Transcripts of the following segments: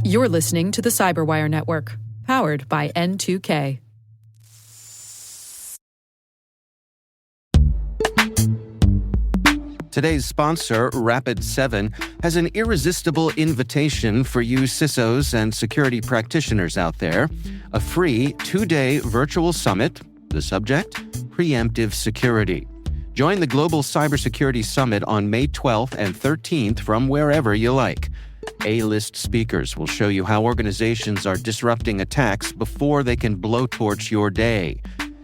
You're listening to the Cyberwire Network, powered by N2K. Today's sponsor, Rapid7, has an irresistible invitation for you CISOs and security practitioners out there. A free 2-day virtual summit. The subject? Preemptive security. Join the Global Cybersecurity Summit on May 12th and 13th from wherever you like. A-list speakers will show you how organizations are disrupting attacks before they can blowtorch your day.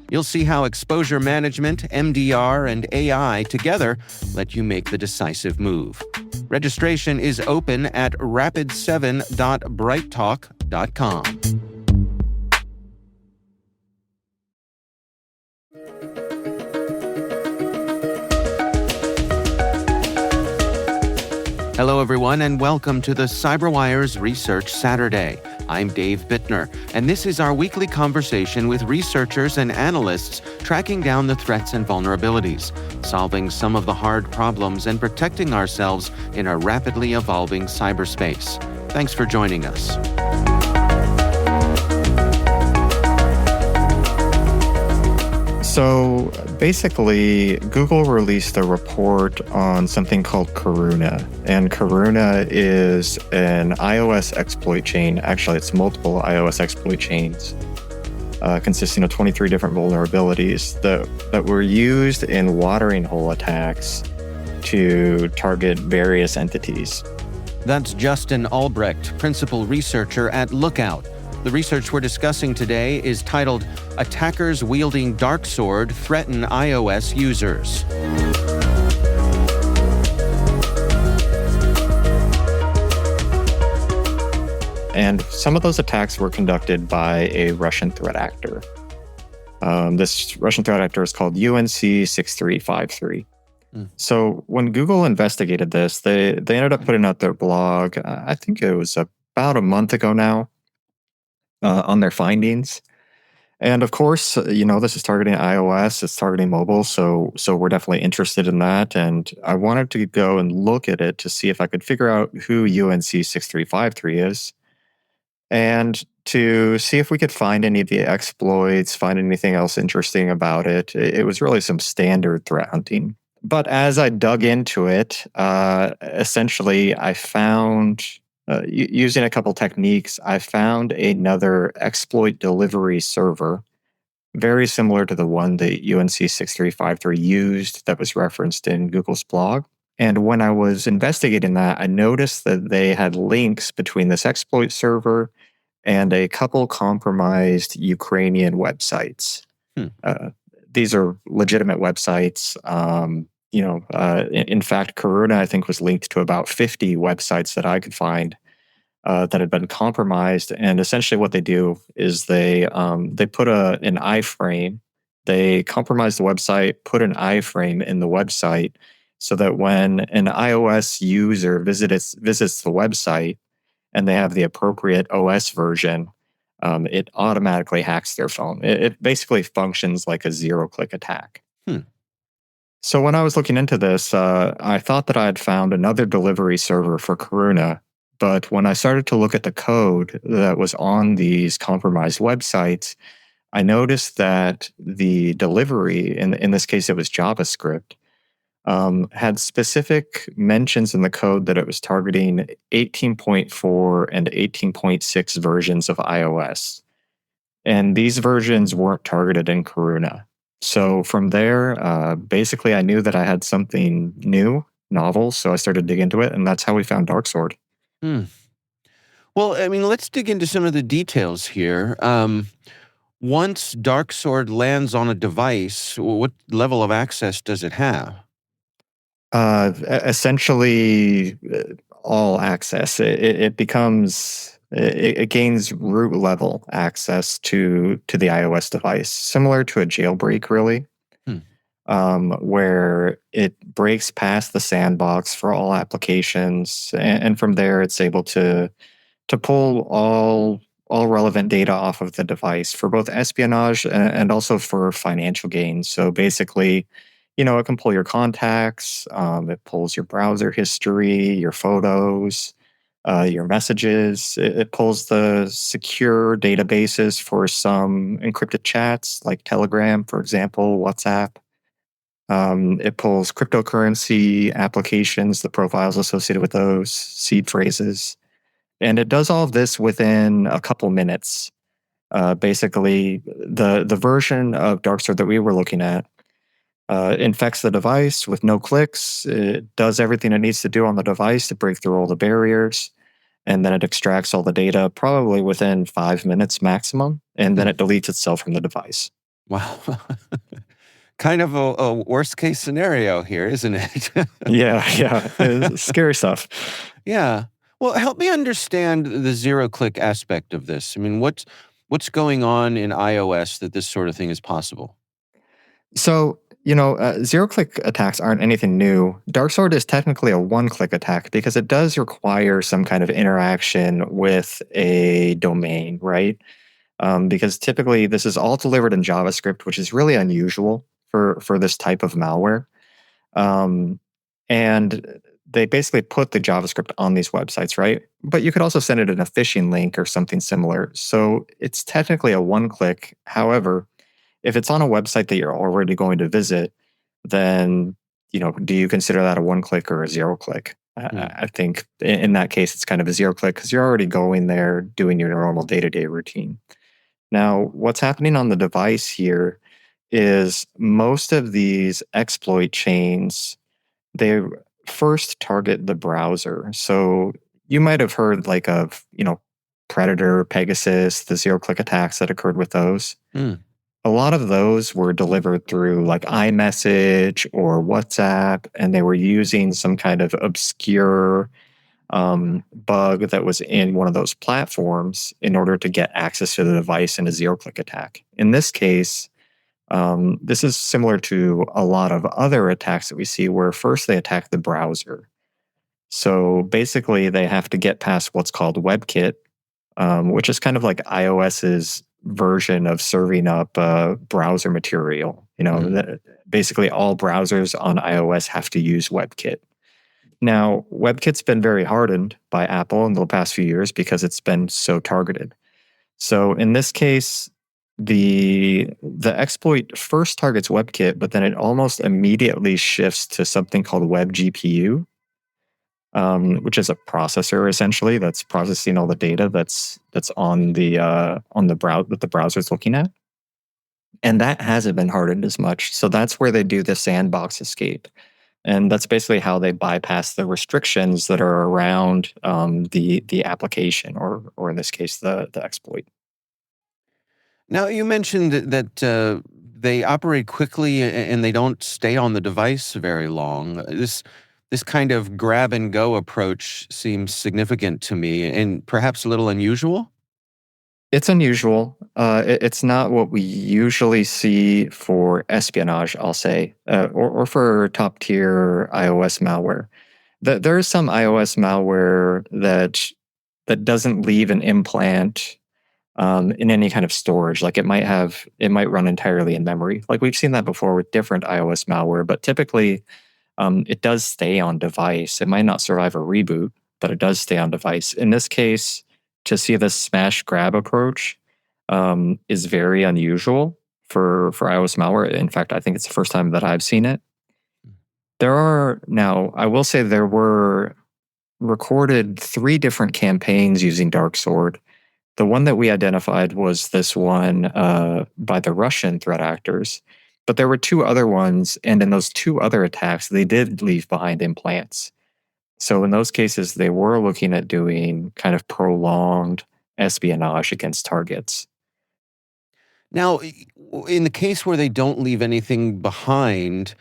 You'll see how exposure management, MDR, and AI together let you make the decisive move. Registration is open at rapid7.brighttalk.com. Hello, everyone, and welcome to the CyberWire's Research Saturday. I'm Dave Bittner, and this is our weekly conversation with researchers and analysts tracking down the threats and vulnerabilities, solving some of the hard problems, and protecting ourselves in a rapidly evolving cyberspace. Thanks for joining us. So basically, Google released a report on something called Karuna. And Karuna is an iOS exploit chain. Actually, it's multiple iOS exploit chains consisting of 23 different vulnerabilities that were used in watering hole attacks to target various entities. That's Justin Albrecht, principal researcher at Lookout. The research we're discussing today is titled Attackers Wielding Darksword Threaten iOS Users. And some of those attacks were conducted by a Russian threat actor. This Russian threat actor is called UNC6353. So when Google investigated this, they ended up putting out their blog, I think it was about a month ago now, on their findings. And of course, this is targeting iOS, it's targeting mobile, so we're definitely interested in that. And I wanted to go and look at it to see if I could figure out who UNC6353 is, and to see if we could find any of the exploits, find anything else interesting about it. It was really some standard threat hunting. But as I dug into it, essentially I found, using a couple techniques, I found another exploit delivery server, very similar to the one that UNC6353 used that was referenced in Google's blog. And when I was investigating that, I noticed that they had links between this exploit server and a couple compromised Ukrainian websites. These are legitimate websites. In fact, Karuna, I think, was linked to about 50 websites that I could find that had been compromised. And essentially what they do is they put an iframe. They compromise the website, put an iframe in the website so that when an iOS user visits the website and they have the appropriate OS version, it automatically hacks their phone. It basically functions like a zero-click attack. So when I was looking into this, I thought that I had found another delivery server for Karuna. But when I started to look at the code that was on these compromised websites, I noticed that the delivery, in this case it was JavaScript, had specific mentions in the code that it was targeting 18.4 and 18.6 versions of iOS. And these versions weren't targeted in Karuna. So from there, basically I knew that I had something new, novel, so I started to dig into it, and that's how we found Darksword. Well, let's dig into some of the details here. Once Darksword lands on a device, what level of access does it have? Essentially, all access. It gains root level access to the iOS device, similar to a jailbreak, really, where it breaks past the sandbox for all applications, and from there it's able to pull all relevant data off of the device for both espionage and also for financial gain. So basically, it can pull your contacts, it pulls your browser history, your photos, your messages. It pulls the secure databases for some encrypted chats like Telegram, for example, WhatsApp. It pulls cryptocurrency applications, the profiles associated with those, seed phrases. And it does all of this within a couple minutes. Basically, the version of Darksword that we were looking at infects the device with no clicks. It does everything it needs to do on the device to break through all the barriers. And then it extracts all the data probably within 5 minutes maximum. And then it deletes itself from the device. Wow. Kind of a worst case scenario here, isn't it? Yeah. It's scary stuff. Yeah. Well, help me understand the zero-click aspect of this. I mean, what's going on in iOS that this sort of thing is possible? So, zero-click attacks aren't anything new. Darksword is technically a one-click attack because it does require some kind of interaction with a domain, right? Because typically this is all delivered in JavaScript, which is really unusual for this type of malware. And they basically put the JavaScript on these websites, right? But you could also send it in a phishing link or something similar. So it's technically a one-click. However, if it's on a website that you're already going to visit, then do you consider that a one-click or a zero-click? I think in that case, it's kind of a zero-click because you're already going there doing your normal day-to-day routine. Now, what's happening on the device here is most of these exploit chains, they first target the browser. So you might have heard of, Predator, Pegasus, the zero-click attacks that occurred with those. A lot of those were delivered through iMessage or WhatsApp, and they were using some kind of obscure bug that was in one of those platforms in order to get access to the device in a zero-click attack. In this case, this is similar to a lot of other attacks that we see where first they attack the browser. So basically, they have to get past what's called WebKit, which is kind of like iOS's version of serving up browser material. Basically all browsers on iOS have to use WebKit. Now, WebKit's been very hardened by Apple in the past few years because it's been so targeted. So in this case, the exploit first targets WebKit, but then it almost immediately shifts to something called WebGPU, which is a processor essentially that's processing all the data that's on the browser that the browser is looking at, and that hasn't been hardened as much. So that's where they do the sandbox escape, and that's basically how they bypass the restrictions that are around the application, or in this case, the exploit. Now, you mentioned that they operate quickly and they don't stay on the device very long. This kind of grab and go approach seems significant to me and perhaps a little unusual. It's unusual. It's not what we usually see for espionage, I'll say, or for top tier iOS malware. There is some iOS malware that doesn't leave an implant in any kind of storage. Like it might run entirely in memory. Like we've seen that before with different iOS malware, but typically it does stay on device. It might not survive a reboot, but it does stay on device. In this case, to see this smash grab approach is very unusual for iOS malware. In fact, I think it's the first time that I've seen it. I will say there were recorded 3 different campaigns using Darksword. The one that we identified was this one by the Russian threat actors. But there were 2 other ones, and in those 2 other attacks, they did leave behind implants. So in those cases, they were looking at doing kind of prolonged espionage against targets. Now, in the case where they don't leave anything behind,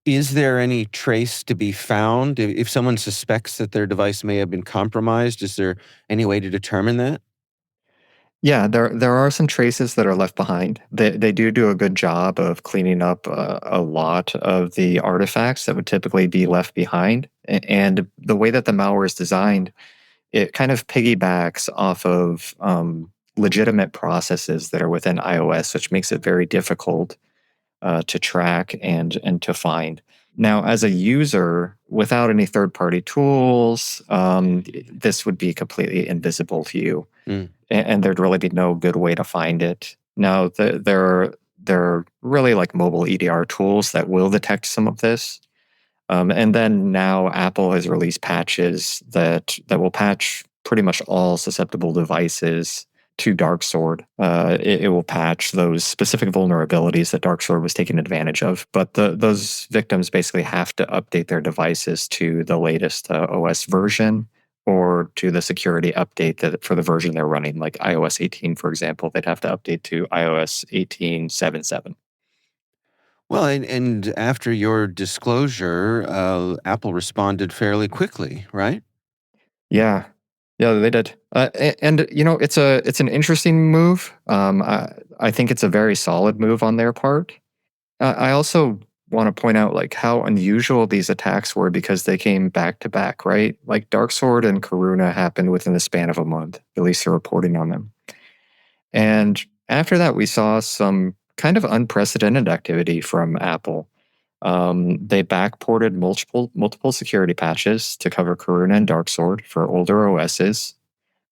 is there any trace to be found? If someone suspects that their device may have been compromised, is there any way to determine that? Yeah, there are some traces that are left behind. They do a good job of cleaning up a lot of the artifacts that would typically be left behind. And the way that the malware is designed, it kind of piggybacks off of legitimate processes that are within iOS, which makes it very difficult to track and to find. Now, as a user, without any third-party tools, this would be completely invisible to you, and there'd really be no good way to find it. Now, there are really like mobile EDR tools that will detect some of this, and then now Apple has released patches that will patch pretty much all susceptible devices to DarkSword. It will patch those specific vulnerabilities that DarkSword was taking advantage of. But those victims basically have to update their devices to the latest OS version or to the security update that for the version they're running, like iOS 18, for example. They'd have to update to iOS 18.7.7. Well, and after your disclosure, Apple responded fairly quickly, right? Yeah. Yeah, they did. And it's an interesting move. I think it's a very solid move on their part. I also want to point out like how unusual these attacks were because they came back to back, right? Like DarkSword and Karuna happened within the span of a month, at least the reporting on them. And after that, we saw some kind of unprecedented activity from Apple. They backported multiple security patches to cover Karuna and DarkSword for older OSs.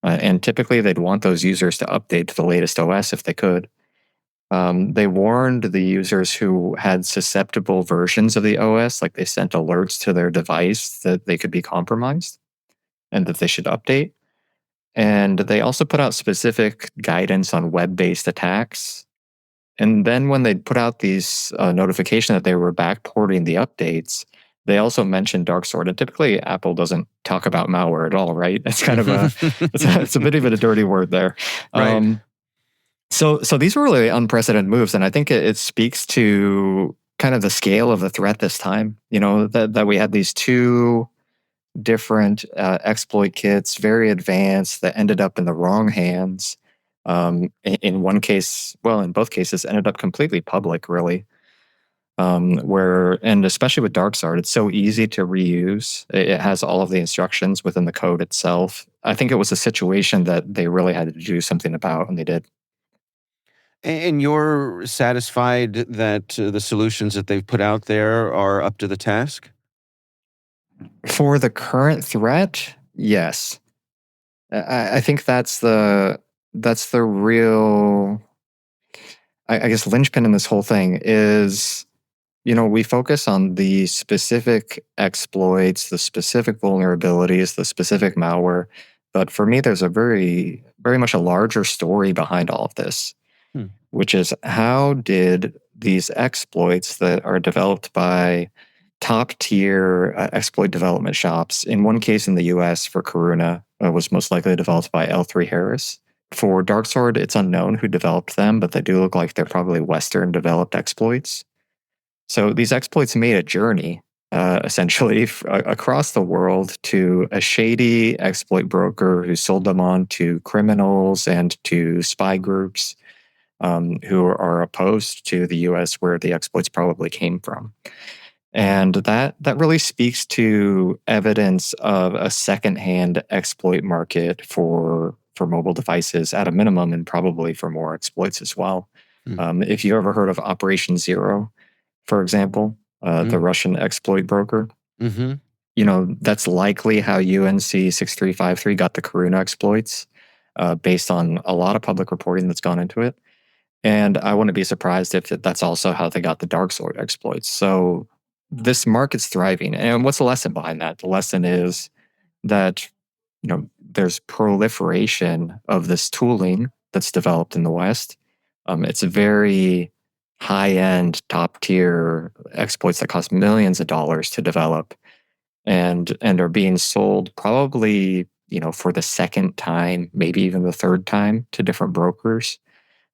And typically, they'd want those users to update to the latest OS if they could. They warned the users who had susceptible versions of the OS, like they sent alerts to their device that they could be compromised and that they should update. And they also put out specific guidance on web-based attacks. And then when they put out these notification that they were backporting the updates, they also mentioned DarkSword. And typically, Apple doesn't talk about malware at all, right? It's kind of it's a bit of a dirty word there. Right. So these were really unprecedented moves, and I think it speaks to kind of the scale of the threat this time. That we had these two different exploit kits, very advanced, that ended up in the wrong hands. In one case, well, in both cases, ended up completely public, really. And especially with DarkSword, it's so easy to reuse. It has all of the instructions within the code itself. I think it was a situation that they really had to do something about, and they did. And you're satisfied that the solutions that they've put out there are up to the task? For the current threat, yes. I think that's the real, I guess, linchpin in this whole thing is, we focus on the specific exploits, the specific vulnerabilities, the specific malware. But for me, there's a very, very much a larger story behind all of this, which is how did these exploits that are developed by top-tier exploit development shops, in one case in the US for Karuna, was most likely developed by L3 Harris. For DarkSword, it's unknown who developed them, but they do look like they're probably Western-developed exploits. So these exploits made a journey, essentially, across the world to a shady exploit broker who sold them on to criminals and to spy groups who are opposed to the US, where the exploits probably came from. And that really speaks to evidence of a secondhand exploit market for mobile devices at a minimum, and probably for more exploits as well. If you ever heard of Operation Zero, for example, the Russian exploit broker, that's likely how UNC 6353 got the Karuna exploits, based on a lot of public reporting that's gone into it. And I wouldn't be surprised if that's also how they got the DarkSword exploits. So this market's thriving. And what's the lesson behind that? The lesson is that, there's proliferation of this tooling that's developed in the West. It's a very high-end, top-tier exploits that cost millions of dollars to develop and are being sold probably, for the second time, maybe even the third time, to different brokers.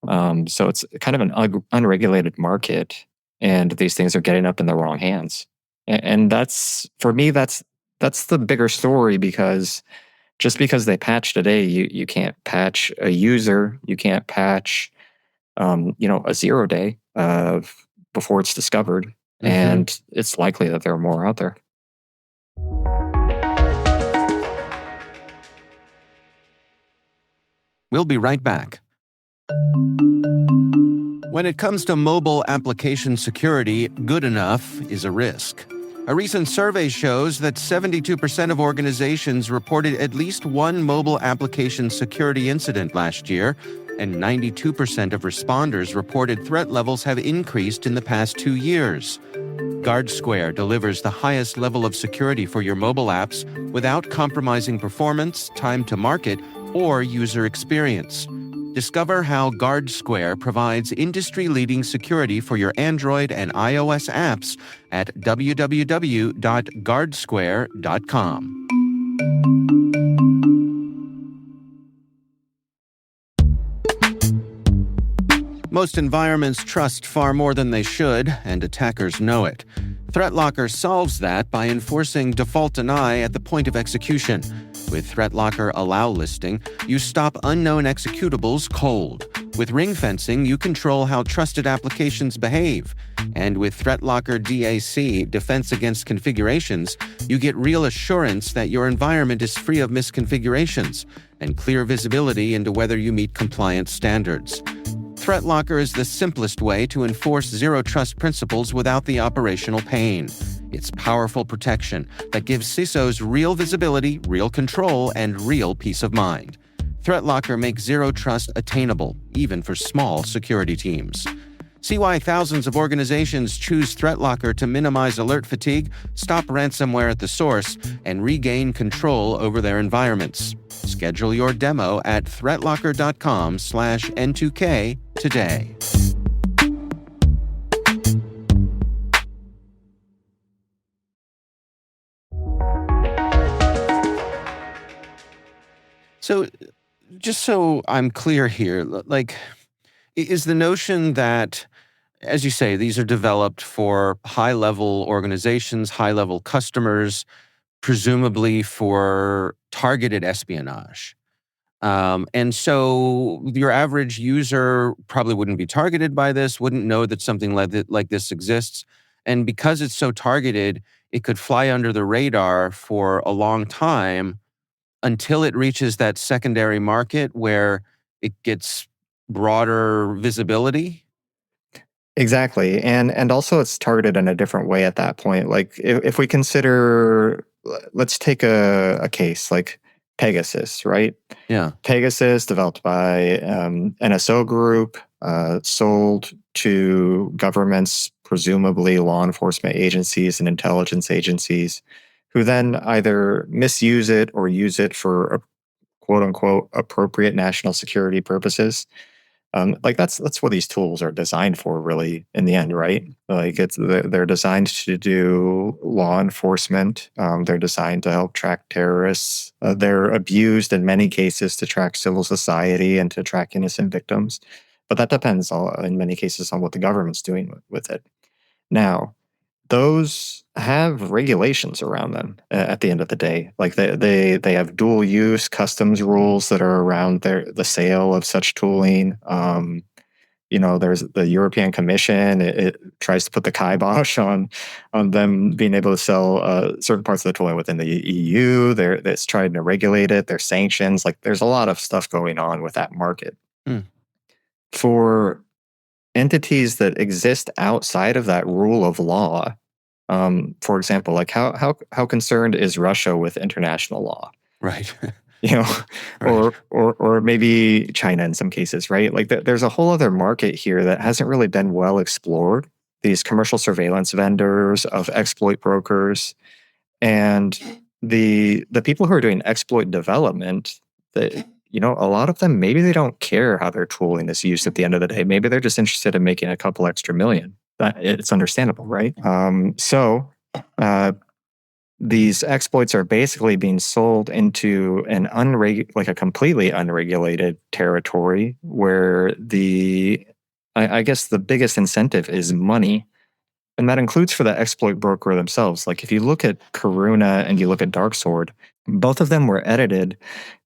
So it's kind of an unregulated market, and these things are getting up in the wrong hands. And that's, for me, that's the bigger story, because just because they patch today, you can't patch a user, you can't patch, a 0 day before it's discovered, and it's likely that there are more out there. We'll be right back. When it comes to mobile application security, good enough is a risk. A recent survey shows that 72% of organizations reported at least one mobile application security incident last year, and 92% of responders reported threat levels have increased in the past 2 years. GuardSquare delivers the highest level of security for your mobile apps without compromising performance, time to market, or user experience. Discover how GuardSquare provides industry-leading security for your Android and iOS apps at www.guardsquare.com. Most environments trust far more than they should, and attackers know it. ThreatLocker solves that by enforcing default deny at the point of execution. With ThreatLocker Allow listing, you stop unknown executables cold. With ring fencing, you control how trusted applications behave. And with ThreatLocker DAC, Defense Against Configurations, you get real assurance that your environment is free of misconfigurations and clear visibility into whether you meet compliance standards. ThreatLocker is the simplest way to enforce zero-trust principles without the operational pain. It's powerful protection that gives CISOs real visibility, real control, and real peace of mind. ThreatLocker makes zero trust attainable, even for small security teams. See why thousands of organizations choose ThreatLocker to minimize alert fatigue, stop ransomware at the source, and regain control over their environments. Schedule your demo at threatlocker.com/N2K today. So, just so I'm clear here, is the notion that, as you say, these are developed for high-level organizations, high-level customers, presumably for targeted espionage. And so your average user probably wouldn't be targeted by this, wouldn't know that something like this exists. And because it's so targeted, it could fly under the radar for a long time until it reaches that secondary market where it gets broader visibility. Exactly. And also it's targeted in a different way at that point. Like if we consider, let's take a case like Pegasus, right? Yeah. Pegasus, developed by NSO Group, sold to governments, presumably law enforcement agencies and intelligence agencies, who then either misuse it or use it for quote unquote appropriate national security purposes. That's what these tools are designed for, really, in the end, right? They're designed to do law enforcement. They're designed to help track terrorists. They're abused in many cases to track civil society and to track innocent victims. But that depends in many cases on what the government's doing with it. Now, those have regulations around them at the end of the day. Like they have dual use customs rules that are around the sale of such tooling. There's the European Commission. It tries to put the kibosh on them being able to sell certain parts of the tooling within the EU. It's trying to regulate it. There's sanctions. Like there's a lot of stuff going on with that market. For entities that exist outside of that rule of law, for example, like how concerned is Russia with international law? Right. Right. or maybe China in some cases, right? Like there's a whole other market here that hasn't really been well explored. These commercial surveillance vendors of exploit brokers, and the people who are doing exploit development, that a lot of them, maybe they don't care how their tooling is used at the end of the day. Maybe they're just interested in making a couple extra million. It's understandable, right? These exploits are basically being sold into a completely unregulated territory where I guess the biggest incentive is money. And that includes for the exploit broker themselves. Like if you look at Karuna and you look at Darksword, both of them were edited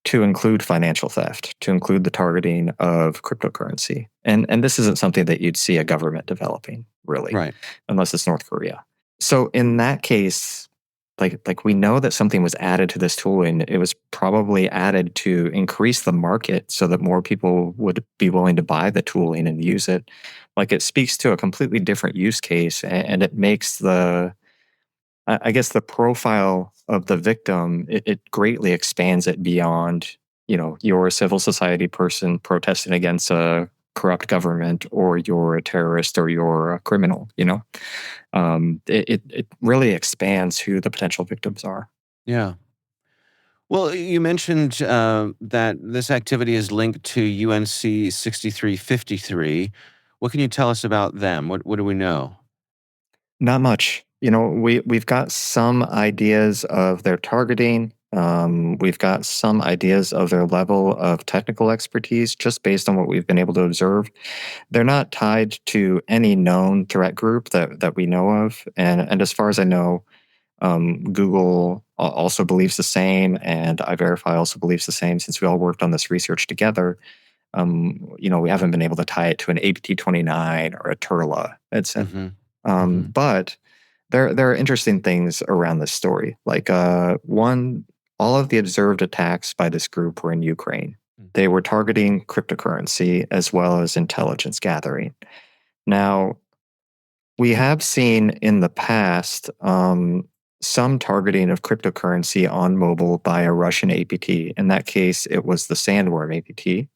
to include financial theft, to include the targeting of cryptocurrency. And this isn't something that you'd see a government developing, really, right, unless it's North Korea. So in that case, like we know that something was added to this tooling. It was probably added to increase the market so that more people would be willing to buy the tooling and use it. Like it speaks to a completely different use case, and it makes the I guess the profile of the victim, it greatly expands it beyond, you're a civil society person protesting against a corrupt government, or you're a terrorist, or you're a criminal. It really expands who the potential victims are. Yeah. Well, you mentioned that this activity is linked to UNC 6353. What can you tell us about them? What do we know? Not much. We've got some ideas of their targeting. We've got some ideas of their level of technical expertise just based on what we've been able to observe. They're not tied to any known threat group that we know of. And as far as I know, Google also believes the same, and iVerify also believes the same, since we all worked on this research together. We haven't been able to tie it to an APT29 or a Turla, etc. But there are interesting things around this story. Like one, all of the observed attacks by this group were in Ukraine. They were targeting cryptocurrency as well as intelligence gathering. Now, we have seen in the past some targeting of cryptocurrency on mobile by a Russian APT. In that case, it was the Sandworm APT.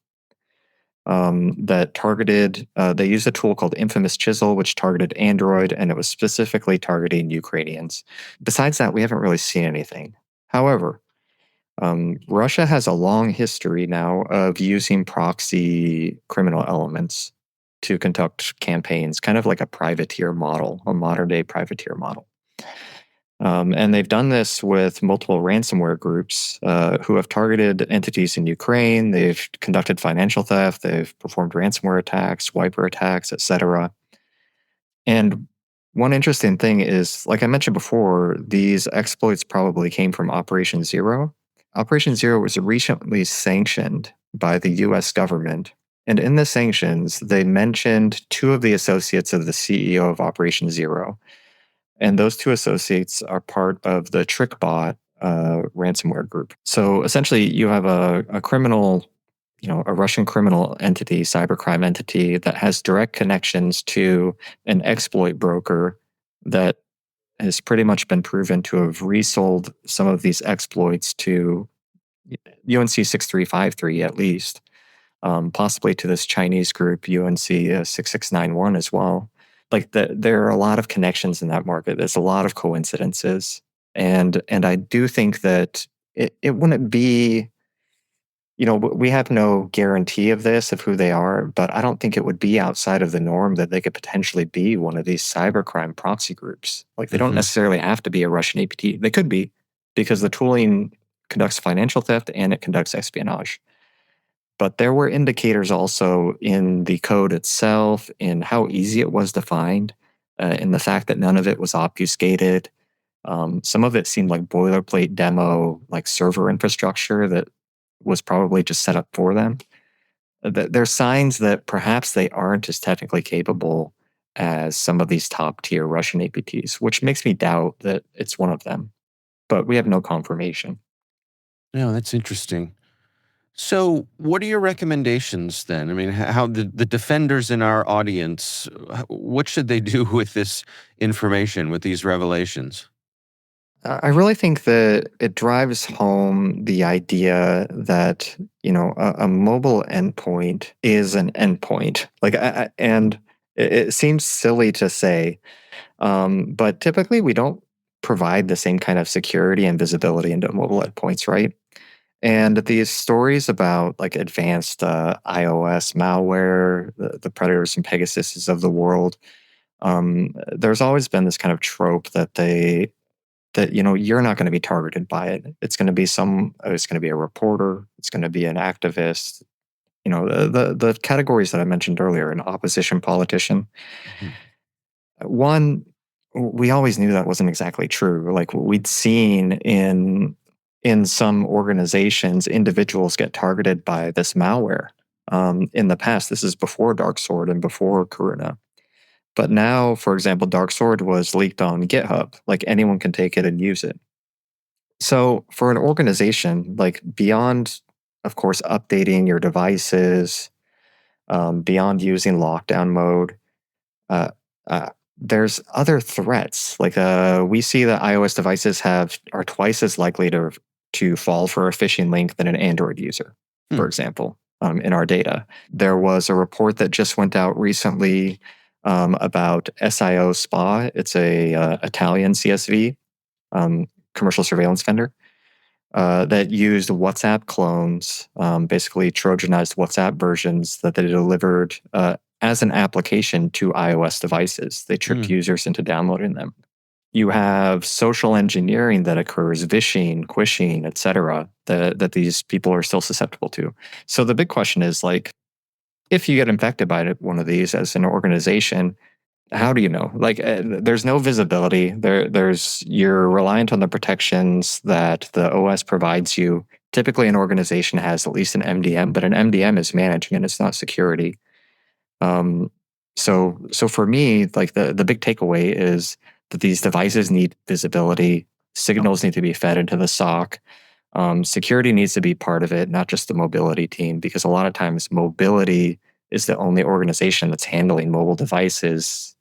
That targeted, they used a tool called Infamous Chisel, which targeted Android, and it was specifically targeting Ukrainians. Besides that, we haven't really seen anything. However, Russia has a long history now of using proxy criminal elements to conduct campaigns, kind of like a privateer model, a modern day privateer model. And they've done this with multiple ransomware groups who have targeted entities in Ukraine. They've conducted financial theft. They've performed ransomware attacks, wiper attacks, etc. And one interesting thing is, like I mentioned before, these exploits probably came from Operation Zero. Operation Zero was recently sanctioned by the US government. And in the sanctions, they mentioned two of the associates of the CEO of Operation Zero. And those two associates are part of the TrickBot ransomware group. So essentially, you have a criminal, a Russian criminal entity, cybercrime entity, that has direct connections to an exploit broker that has pretty much been proven to have resold some of these exploits to UNC 6353 at least, possibly to this Chinese group, UNC 6691 as well. Like there are a lot of connections in that market. There's a lot of coincidences. And I do think that it wouldn't be, we have no guarantee of this, of who they are, but I don't think it would be outside of the norm that they could potentially be one of these cybercrime proxy groups. Like they don't necessarily have to be a Russian APT. They could be, because the tooling conducts financial theft and it conducts espionage. But there were indicators also in the code itself, in how easy it was to find, in the fact that none of it was obfuscated. Some of it seemed like boilerplate demo, like server infrastructure that was probably just set up for them. There's signs that perhaps they aren't as technically capable as some of these top tier Russian APTs, which makes me doubt that it's one of them. But we have no confirmation. Yeah, that's interesting. So, what are your recommendations then? I mean, how the defenders in our audience, what should they do with this information, with these revelations? I really think that it drives home the idea that, a mobile endpoint is an endpoint. And it seems silly to say, but typically we don't provide the same kind of security and visibility into mobile endpoints, right? And these stories about like advanced iOS malware, the Predators and Pegasuses of the world, there's always been this kind of trope that you're not going to be targeted by it. It's going to be it's going to be a reporter, it's going to be an activist. The categories that I mentioned earlier, an opposition politician. One, we always knew that wasn't exactly true. Like we'd seen in some organizations, individuals get targeted by this malware. In the past, this is before DarkSword and before Karuna. But now, for example, DarkSword was leaked on GitHub. Like anyone can take it and use it. So for an organization, like beyond, of course, updating your devices, beyond using lockdown mode, there's other threats. Like we see that iOS devices are twice as likely to fall for a phishing link than an Android user, for example, in our data. There was a report that just went out recently about SIO SPA. It's a Italian CSV, commercial surveillance vendor, that used WhatsApp clones, basically Trojanized WhatsApp versions that they delivered as an application to iOS devices. They tricked users into downloading them. You have social engineering that occurs, vishing, quishing, etc., that these people are still susceptible to. So the big question is, like, if you get infected by one of these as an organization, how do you know? Like, there's no visibility. You're reliant on the protections that the OS provides you. Typically, an organization has at least an MDM, but an MDM is managing and it's not security. So for me, like the big takeaway is that these devices need visibility. Signals need to be fed into the SOC. Security needs to be part of it, not just the mobility team, because a lot of times mobility is the only organization that's handling mobile devices,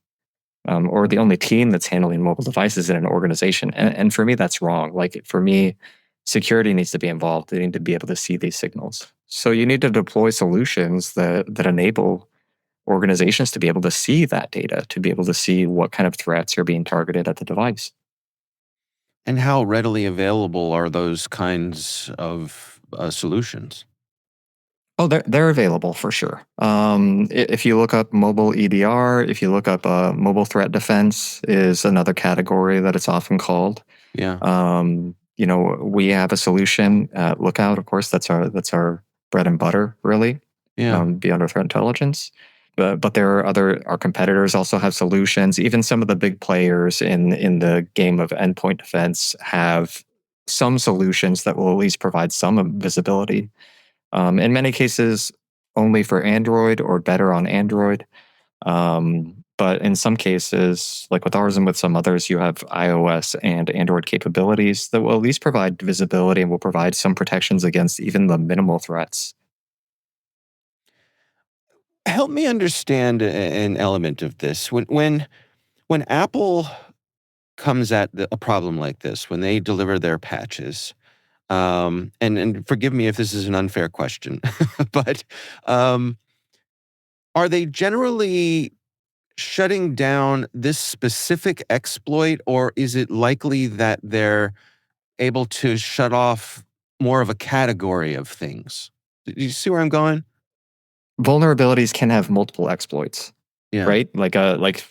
or the only team that's handling mobile devices in an organization. And for me, that's wrong. Like, for me, security needs to be involved. They need to be able to see these signals. So you need to deploy solutions that enable organizations to be able to see that data, to be able to see what kind of threats are being targeted at the device. And how readily available are those kinds of solutions? Oh, they're available for sure. If you look up mobile EDR, if you look up mobile threat defense is another category that it's often called. Yeah. We have a solution. Lookout, of course, that's our bread and butter, really. Yeah. Beyond our threat intelligence. But there are our competitors also have solutions. Even some of the big players in the game of endpoint defense have some solutions that will at least provide some visibility. In many cases, only for Android or better on Android. But in some cases, like with ours and with some others, you have iOS and Android capabilities that will at least provide visibility and will provide some protections against even the minimal threats. Help me understand an element of this. When Apple comes at a problem like this, when they deliver their patches, and forgive me if this is an unfair question, but are they generally shutting down this specific exploit, or is it likely that they're able to shut off more of a category of things? Do you see where I'm going? Vulnerabilities can have multiple exploits, right? Like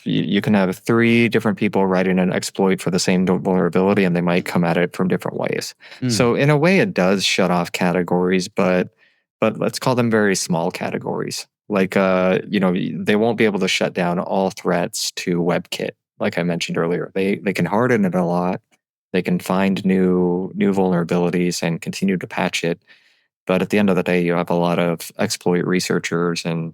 you can have 3 different people writing an exploit for the same vulnerability, and they might come at it from different ways. So in a way, it does shut off categories, but let's call them very small categories. Like they won't be able to shut down all threats to WebKit, like I mentioned earlier. They can harden it a lot. They can find new vulnerabilities and continue to patch it. But at the end of the day, you have a lot of exploit researchers and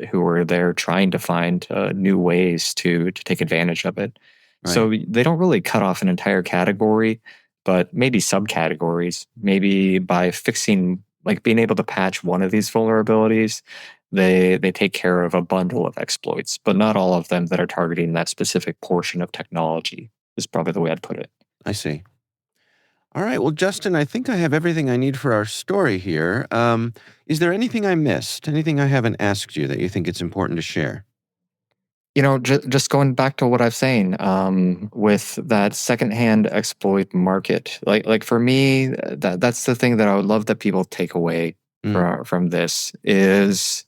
who are there trying to find new ways to take advantage of it. Right. So they don't really cut off an entire category, but maybe subcategories. Maybe by fixing, like being able to patch one of these vulnerabilities, they take care of a bundle of exploits, but not all of them that are targeting that specific portion of technology is probably the way I'd put it. I see. All right. Well, Justin, I think I have everything I need for our story here. Is there anything I missed? Anything I haven't asked you that you think it's important to share? Just going back to what I was saying, with that secondhand exploit market, like for me, that's the thing that I would love that people take away from this is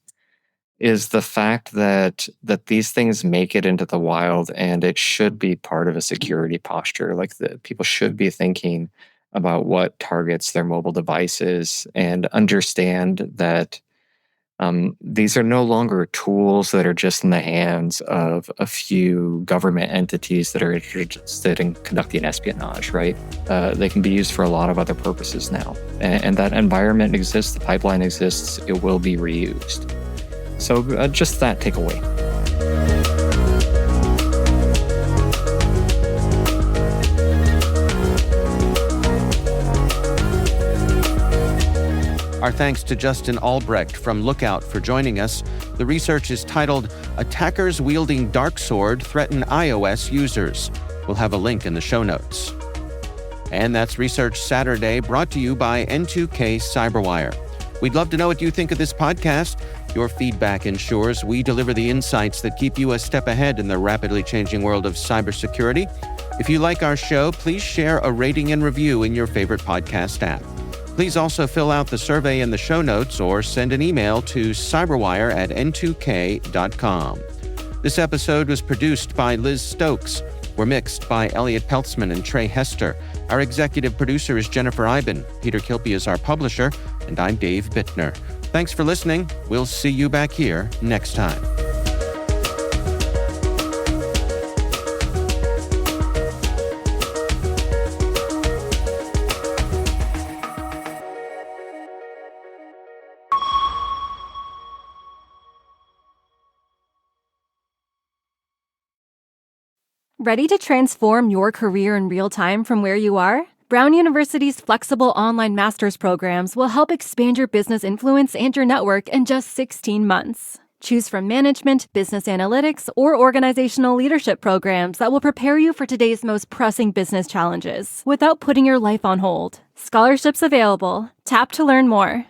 the fact that these things make it into the wild, and it should be part of a security posture. Like people should be thinking about what targets their mobile devices and understand that these are no longer tools that are just in the hands of a few government entities that are interested in conducting espionage, right? They can be used for a lot of other purposes now. And that environment exists, the pipeline exists, it will be reused. So just that takeaway. Our thanks to Justin Albrecht from Lookout for joining us. The research is titled Attackers Wielding Dark Sword Threaten iOS Users. We'll have a link in the show notes. And that's Research Saturday, brought to you by N2K Cyberwire. We'd love to know what you think of this podcast. Your feedback ensures we deliver the insights that keep you a step ahead in the rapidly changing world of cybersecurity. If you like our show, please share a rating and review in your favorite podcast app. Please also fill out the survey in the show notes or send an email to cyberwire@n2k.com. This episode was produced by Liz Stokes. We're mixed by Elliot Peltzman and Trey Hester. Our executive producer is Jennifer Iben. Peter Kilpie is our publisher, and I'm Dave Bittner. Thanks for listening. We'll see you back here next time. Ready to transform your career in real time from where you are? Brown University's flexible online master's programs will help expand your business influence and your network in just 16 months. Choose from management, business analytics, or organizational leadership programs that will prepare you for today's most pressing business challenges without putting your life on hold. Scholarships available. Tap to learn more.